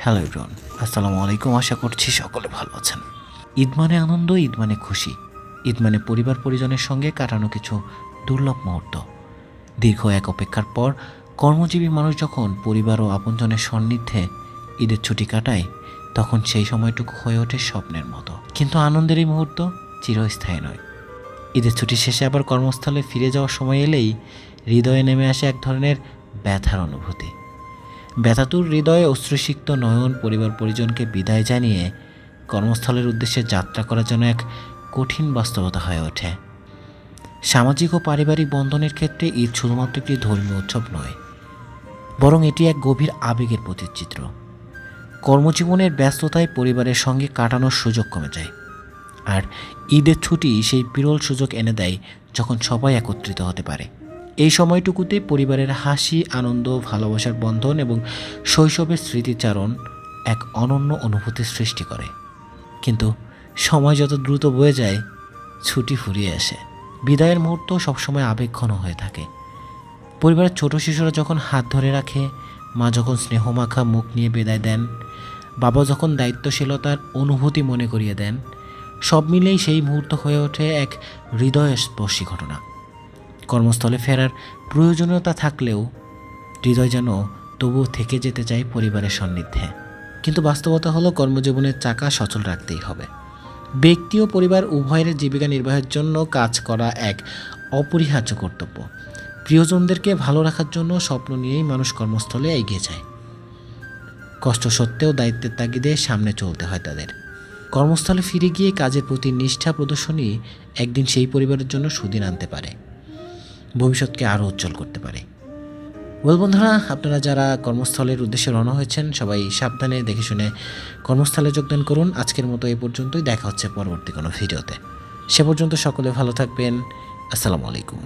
Hello everyone, আসসালামু আলাইকুম। আশা করছি সকলে ভালো আছেন। ঈদ মানে আনন্দ, ঈদ মানে খুশি, ঈদ মানে পরিবার পরিজনের সঙ্গে কাটানো কিছু দুর্লভ মুহূর্ত। দীর্ঘ এক অপেক্ষার পর কর্মজীবী মানুষ যখন পরিবার ও আপনজনের সান্নিধ্যে ঈদের ছুটি কাটায়, তখন সেই সময়টুকু হয়ে ওঠে স্বপ্নের মতো। কিন্তু আনন্দের এই মুহূর্ত চিরস্থায়ী নয়। ঈদের ছুটি শেষে আবার কর্মস্থলে ফিরে যাওয়ার সময় এলেই হৃদয়ে নেমে আসে এক ধরনের ব্যথার অনুভূতি। ব্যথাতুর হৃদয়ে অশ্রুসিক্ত নয়ন পরিবার পরিজনকে বিদায় জানিয়ে কর্মস্থলের উদ্দেশ্যে যাত্রা করা যেন এক কঠিন বাস্তবতা হয়ে ওঠে। সামাজিক ও পারিবারিক বন্ধনের ক্ষেত্রে ঈদ শুধুমাত্র একটি ধর্মীয় উৎসব নয়, বরং এটি এক গভীর আবেগের প্রতিচিত্র। কর্মজীবনের ব্যস্ততায় পরিবারের সঙ্গে কাটানোর সুযোগ কমে যায়, আর ঈদের ছুটি সেই বিরল সুযোগ এনে দেয় যখন সবাই একত্রিত হতে পারে। এই সময়টুকুতে পরিবারের হাসি, আনন্দ, ভালোবাসার বন্ধন এবং শৈশবের স্মৃতিচারণ এক অনন্য অনুভূতির সৃষ্টি করে। কিন্তু সময় যত দ্রুত বয়ে যায়, ছুটি ফুরিয়ে আসে। বিদায়ের মুহূর্ত সবসময় আবেগঘন হয়ে থাকে। পরিবারের ছোট শিশুরা যখন হাত ধরে রাখে, মা যখন স্নেহমাখা মুখ নিয়ে বিদায় দেন, বাবা যখন দায়িত্বশীলতার অনুভূতি মনে করিয়ে দেন, সব মিলেই সেই মুহূর্ত হয়ে ওঠে এক হৃদয়স্পর্শী ঘটনা। কর্মস্থলে ফেরার প্রয়োজনীয়তা থাকলেও হৃদয় যেন তবুও থেকে যেতে চায় পরিবারের সান্নিধ্যে। কিন্তু বাস্তবতা হলো, কর্মজীবনের চাকা সচল রাখতেই হবে। ব্যক্তি ও পরিবার উভয়ের জীবিকা নির্বাহের জন্য কাজ করা এক অপরিহার্য কর্তব্য। প্রিয়জনদেরকে ভালো রাখার জন্য স্বপ্ন নিয়েই মানুষ কর্মস্থলে এগিয়ে যায়। কষ্ট সত্ত্বেও দায়িত্বের তাগিদে সামনে চলতে হয় তাদের। কর্মস্থলে ফিরে গিয়ে কাজের প্রতি নিষ্ঠা প্রদর্শনই একদিন সেই পরিবারের জন্য সুদিন আনতে পারে, ভবিষ্যৎকে আরও উজ্জ্বল করতে পারে। বন্ধুরা, আপনারা যারা কর্মস্থলের উদ্দেশ্যে রওনা হয়েছেন, সবাই সাবধানে দেখে শুনে কর্মস্থলে যোগদান করুন। আজকের মতো এই পর্যন্তই। দেখা হচ্ছে পরবর্তী কোনো ভিডিওতে। সে পর্যন্ত সকলে ভালো থাকবেন। আসসালামু আলাইকুম।